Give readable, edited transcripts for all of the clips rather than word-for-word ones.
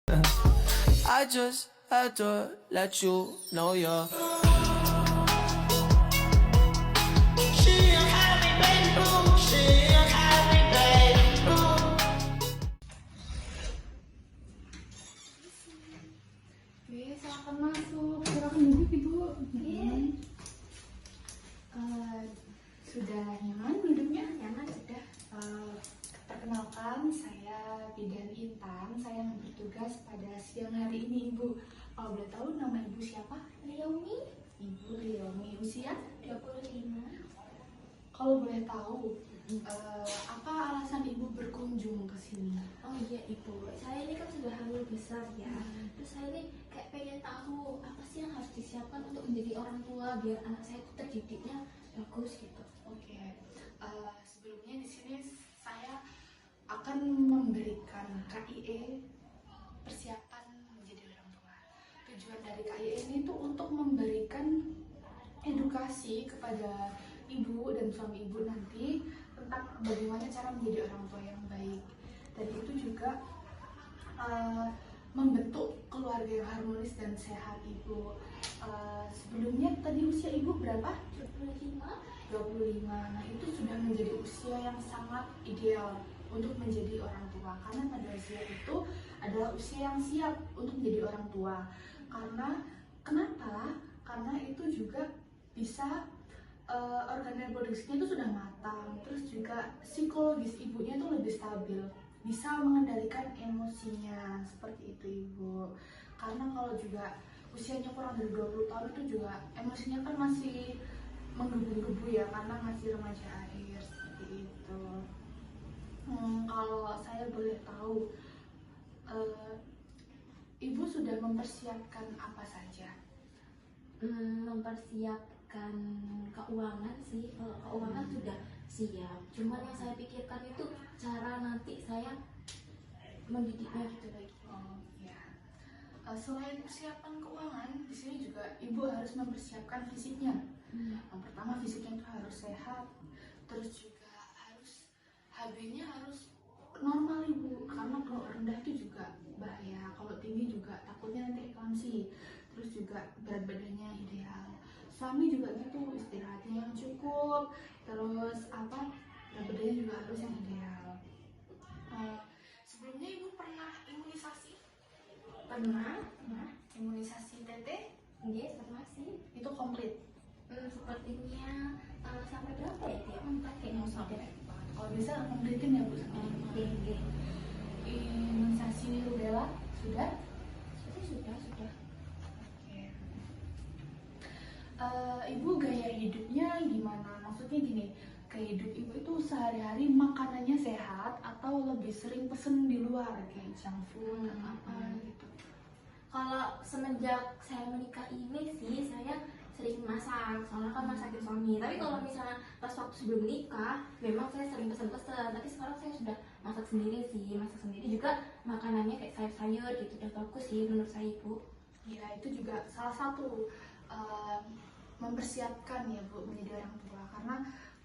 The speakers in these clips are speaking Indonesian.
I just had to let you know you're Oke, silakan masuk. Silakan duduk, Ibu. Sudah nyaman duduknya? Nyaman sudah. Perkenalkan, saya Bidan Intan. Saya yang bertugas pada siang hari ini, Ibu. Kalau boleh tahu nama Ibu siapa? Leomi, Ibu Leomi. Usia? 25. Kalau boleh tahu, apa alasan Ibu berkunjung ke sini? Oh iya Ibu, saya ini kan sudah hamil besar ya. Terus saya ini kayak pengen tahu apa sih yang harus disiapkan untuk menjadi orang tua biar anak saya itu terdidiknya bagus gitu. Oke, sebelumnya di sini saya akan memberikan KIE persiapan menjadi orang tua. Tujuan dari KIE ini tuh untuk memberikan edukasi kepada ibu dan suami ibu nanti tentang bagaimana cara menjadi orang tua yang baik. Dan itu juga membentuk keluarga yang harmonis dan sehat, Ibu. Sebelumnya tadi usia Ibu berapa? 25. 25. Nah, itu sudah menjadi usia yang sangat ideal untuk menjadi orang tua. Karena pada usia itu adalah usia yang siap untuk menjadi orang tua. Kenapa? Karena itu juga bisa organ reproduksinya itu sudah matang, terus juga psikologis ibunya itu lebih stabil, bisa mengendalikan emosinya, seperti itu Ibu. Karena kalau juga usianya kurang dari 20 tahun itu juga emosinya kan masih menggebu-gebu ya, karena masih remaja akhir, seperti itu. Kalau saya boleh tahu, Ibu sudah mempersiapkan apa saja? Mempersiapkan keuangan sih. Kalau keuangan sudah siap. Cuman yang saya pikirkan itu cara nanti saya mendidiknya gitu lagi. Oh ya. Selain persiapan keuangan, di sini juga Ibu harus mempersiapkan fisiknya. Yang pertama, fisiknya itu harus sehat, terus juga harus HB-nya harus normal Ibu, karena kalau rendah itu juga bahaya, kalau tinggi juga takutnya nanti eklamsi. Terus juga berat badannya ideal. Suami juga gitu, istirahatnya yang cukup, terus berat badannya juga harus yang ideal. Sebelumnya Ibu pernah imunisasi? Pernah? Imunisasi TT Iya, pernah sih. itu komplit. Sepertinya sampai berapa ya dia? 4 kayaknya sudah. Kalau bisa kompletin ya Bu. Oke. Imunisasi rubella sudah? Sudah. Oke. Ibu gaya hidupnya gimana? Maksudnya gini, gaya hidup Ibu itu sehari-hari makanannya sehat atau lebih sering pesen di luar kayak junk food atau apa gitu? Kalau semenjak saya menikah ini sih saya sering masak, soalnya kan masakin suami. Tapi kalau misalnya pas waktu sebelum nikah, memang saya sering pesen-pesen. Tapi sekarang saya sudah masak sendiri sih, masak sendiri juga makanannya kayak sayur-sayur gitu, udah bagus sih menurut saya Bu. Ya itu juga salah satu mempersiapkan ya Bu menjadi orang tua. Karena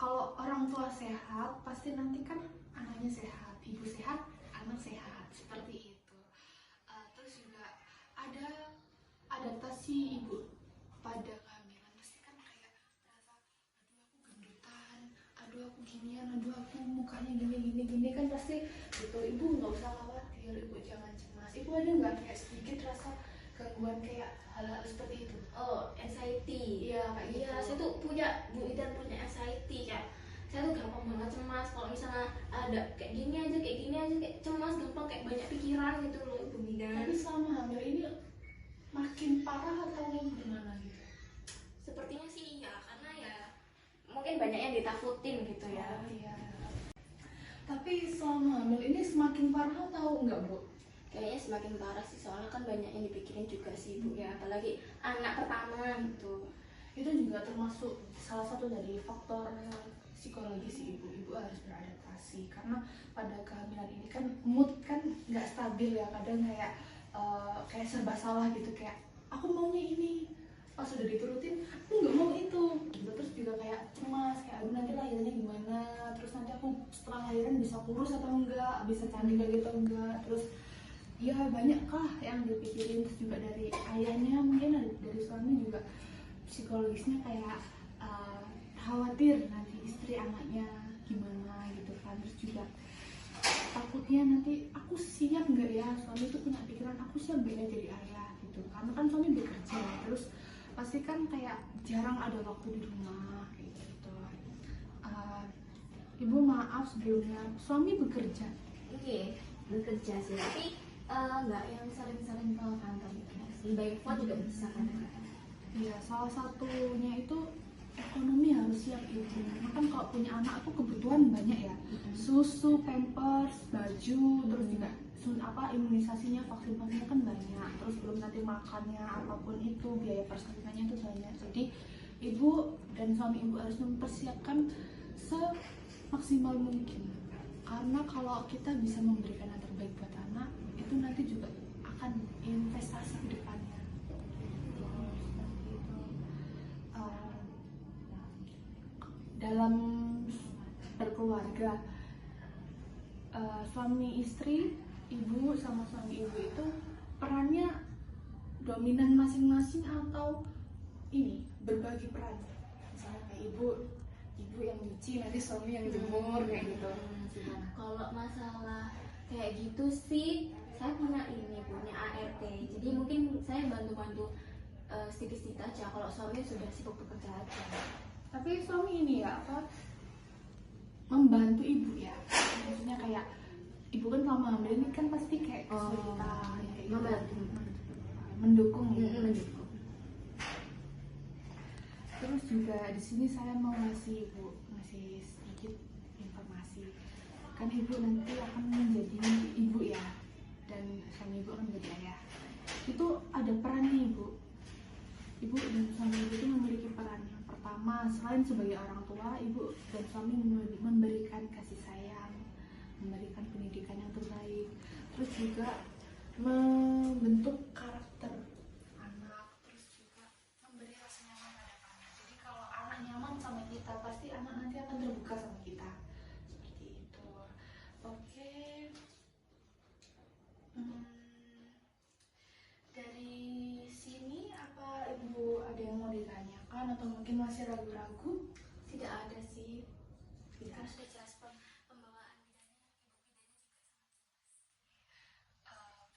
kalau orang tua sehat, pasti nanti kan anaknya sehat, ibu sehat, anak sehat, seperti itu. Terus juga ada adaptasi ibu pada kehamilan, pasti kan kayak merasa, aduh aku gendutan, aduh aku ginian, aduh aku mukanya gini kan pasti gitu. Ibu nggak usah khawatir, Ibu jangan cemas. Ibu ada nggak kayak sedikit rasa gangguan kayak hal-hal seperti itu? Oh, anxiety. Iya, kayak gitu. Iya, saya tuh punya Bu Idan punya anxiety kayak saya tuh gampang banget cemas kalau misalnya ada kayak gini aja kayak cemas, gampang kayak banyak pikiran gitu loh Bu Idan. Tapi selama hamil ini makin parah atau gimana gitu? Sepertinya sih iya, karena ya mungkin banyak yang ditakutin gitu ya. Oh, iya. Tapi selama hamil ini semakin parah atau enggak Bu? Kayaknya semakin parah sih, soalnya kan banyak yang dipikirin juga sih Bu ya, apalagi anak pertama gitu. Itu juga termasuk salah satu dari faktor psikologis ibu. Ibu harus beradaptasi karena pada kehamilan ini kan mood kan nggak stabil ya, kadang kayak serba salah gitu, kayak aku maunya ini, pas sudah diturutin aku nggak mau itu gitu. Terus juga kayak cemas, kayak aduh nanti lahirannya gimana, terus nanti aku setelah lahiran bisa kurus atau enggak, bisa cantik lagi atau enggak. Terus ya banyak kah yang dipikirin, terus juga dari ayahnya, mungkin dari suami juga psikologisnya kayak khawatir nanti istri anaknya gimana gitu kan, terus juga takutnya nanti aku siap nggak ya, suami itu punya pikiran aku siap nggak ya jadi ayah gitu, karena kan suami bekerja, terus pasti kan kayak jarang ada waktu di rumah kayak gitu. Ibu maaf sebelumnya, suami bekerja? Iya, bekerja sih, tapi nggak yang sering-sering ke kantor gitu sih. By phone juga bisa kan? Iya, salah satunya itu ekonomi harus siap ibu. Karena kan kalau punya anak tuh kebutuhan banyak ya, susu, pampers, baju, terus juga imunisasinya, vaksin-vaksinnya kan banyak. Terus belum nanti makannya, apapun itu biaya persalinannya itu banyak. Jadi ibu dan suami ibu harus mempersiapkan semaksimal mungkin. Karena kalau kita bisa memberikan yang terbaik buat anak, itu nanti juga akan investasi ke depannya. Dalam berkeluarga, suami istri, ibu sama suami ibu itu perannya dominan masing-masing atau ini berbagi peran? Misalnya kayak ibu yang nyuci, nanti suami yang jemur kayak gitu. Kalau masalah kayak gitu sih, saya punya ART. Jadi mungkin saya bantu-bantu sedikit-sedikit aja. Kalau suami sudah sibuk bekerja aja. Tapi suami ini ya membantu ibu ya, maksudnya kayak ibu kan kalau hamil ini kan pasti kayak kesulitan, kayak membantu, mendukung ya. mendukung. Terus juga di sini saya mau ngasih sedikit informasi, kan ibu nanti akan menjadi ibu ya, dan suami ibu akan menjadi ayah. Itu ada perannya ibu dan suami ibu itu memiliki peran. Pertama, selain sebagai orang tua, ibu dan suami memberikan kasih sayang, memberikan pendidikan yang terbaik, terus juga membentuk karakter anak, terus juga memberi rasa nyaman pada anak. Jadi kalau anak nyaman sama kita, pasti anak nanti akan terbuka sama kita. Seperti itu. Oke. Dari sini apa ibu ada yang mau ditanyakan atau mungkin masih ragu-ragu? Tidak ada sih. Tidak. Kan sudah jelas pembawaan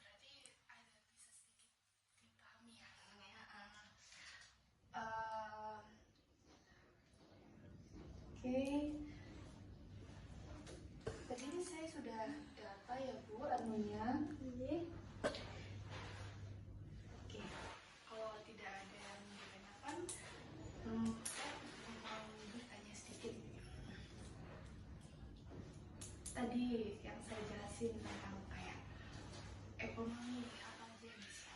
Berarti ada bisa sedikit dipahami ya. Oke. Tadi ini saya sudah data ya Bu, anunya. Oke. Kalau tidak ada yang ditanyakan, saya mau bertanya sedikit. Tadi yang saya jelasin tentang kayak ekonomi, apa aja yang bisa.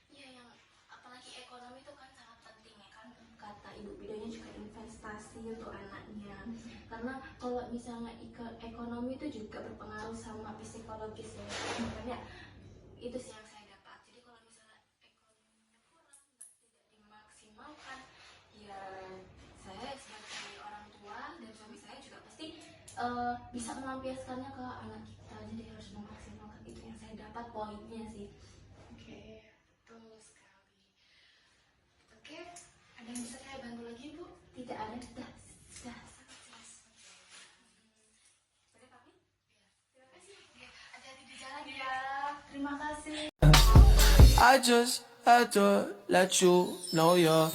Iya, yang apalagi ekonomi itu kan sangat penting ya kan, kata ibu bidanya juga investasi untuk anaknya. Karena kalau misalnya ekonomi itu juga berpengaruh sama psikologis ya, makanya itu sih yang saya dapat. Jadi kalau misalnya ekonominya kurang, tidak dimaksimalkan, ya saya sebagai orang tua dan suami saya juga pasti bisa melampiaskannya ke anak kita. Jadi harus memaksimalkan, itu yang saya dapat poinnya sih. Oke, betul sekali. Oke, ada yang bisa saya bantu lagi Bu? Tidak ada, sudah sangat jelas. Boleh pamit? Terima kasih. Hati-hati di jalan ya. Terima kasih. I just had to let you know you're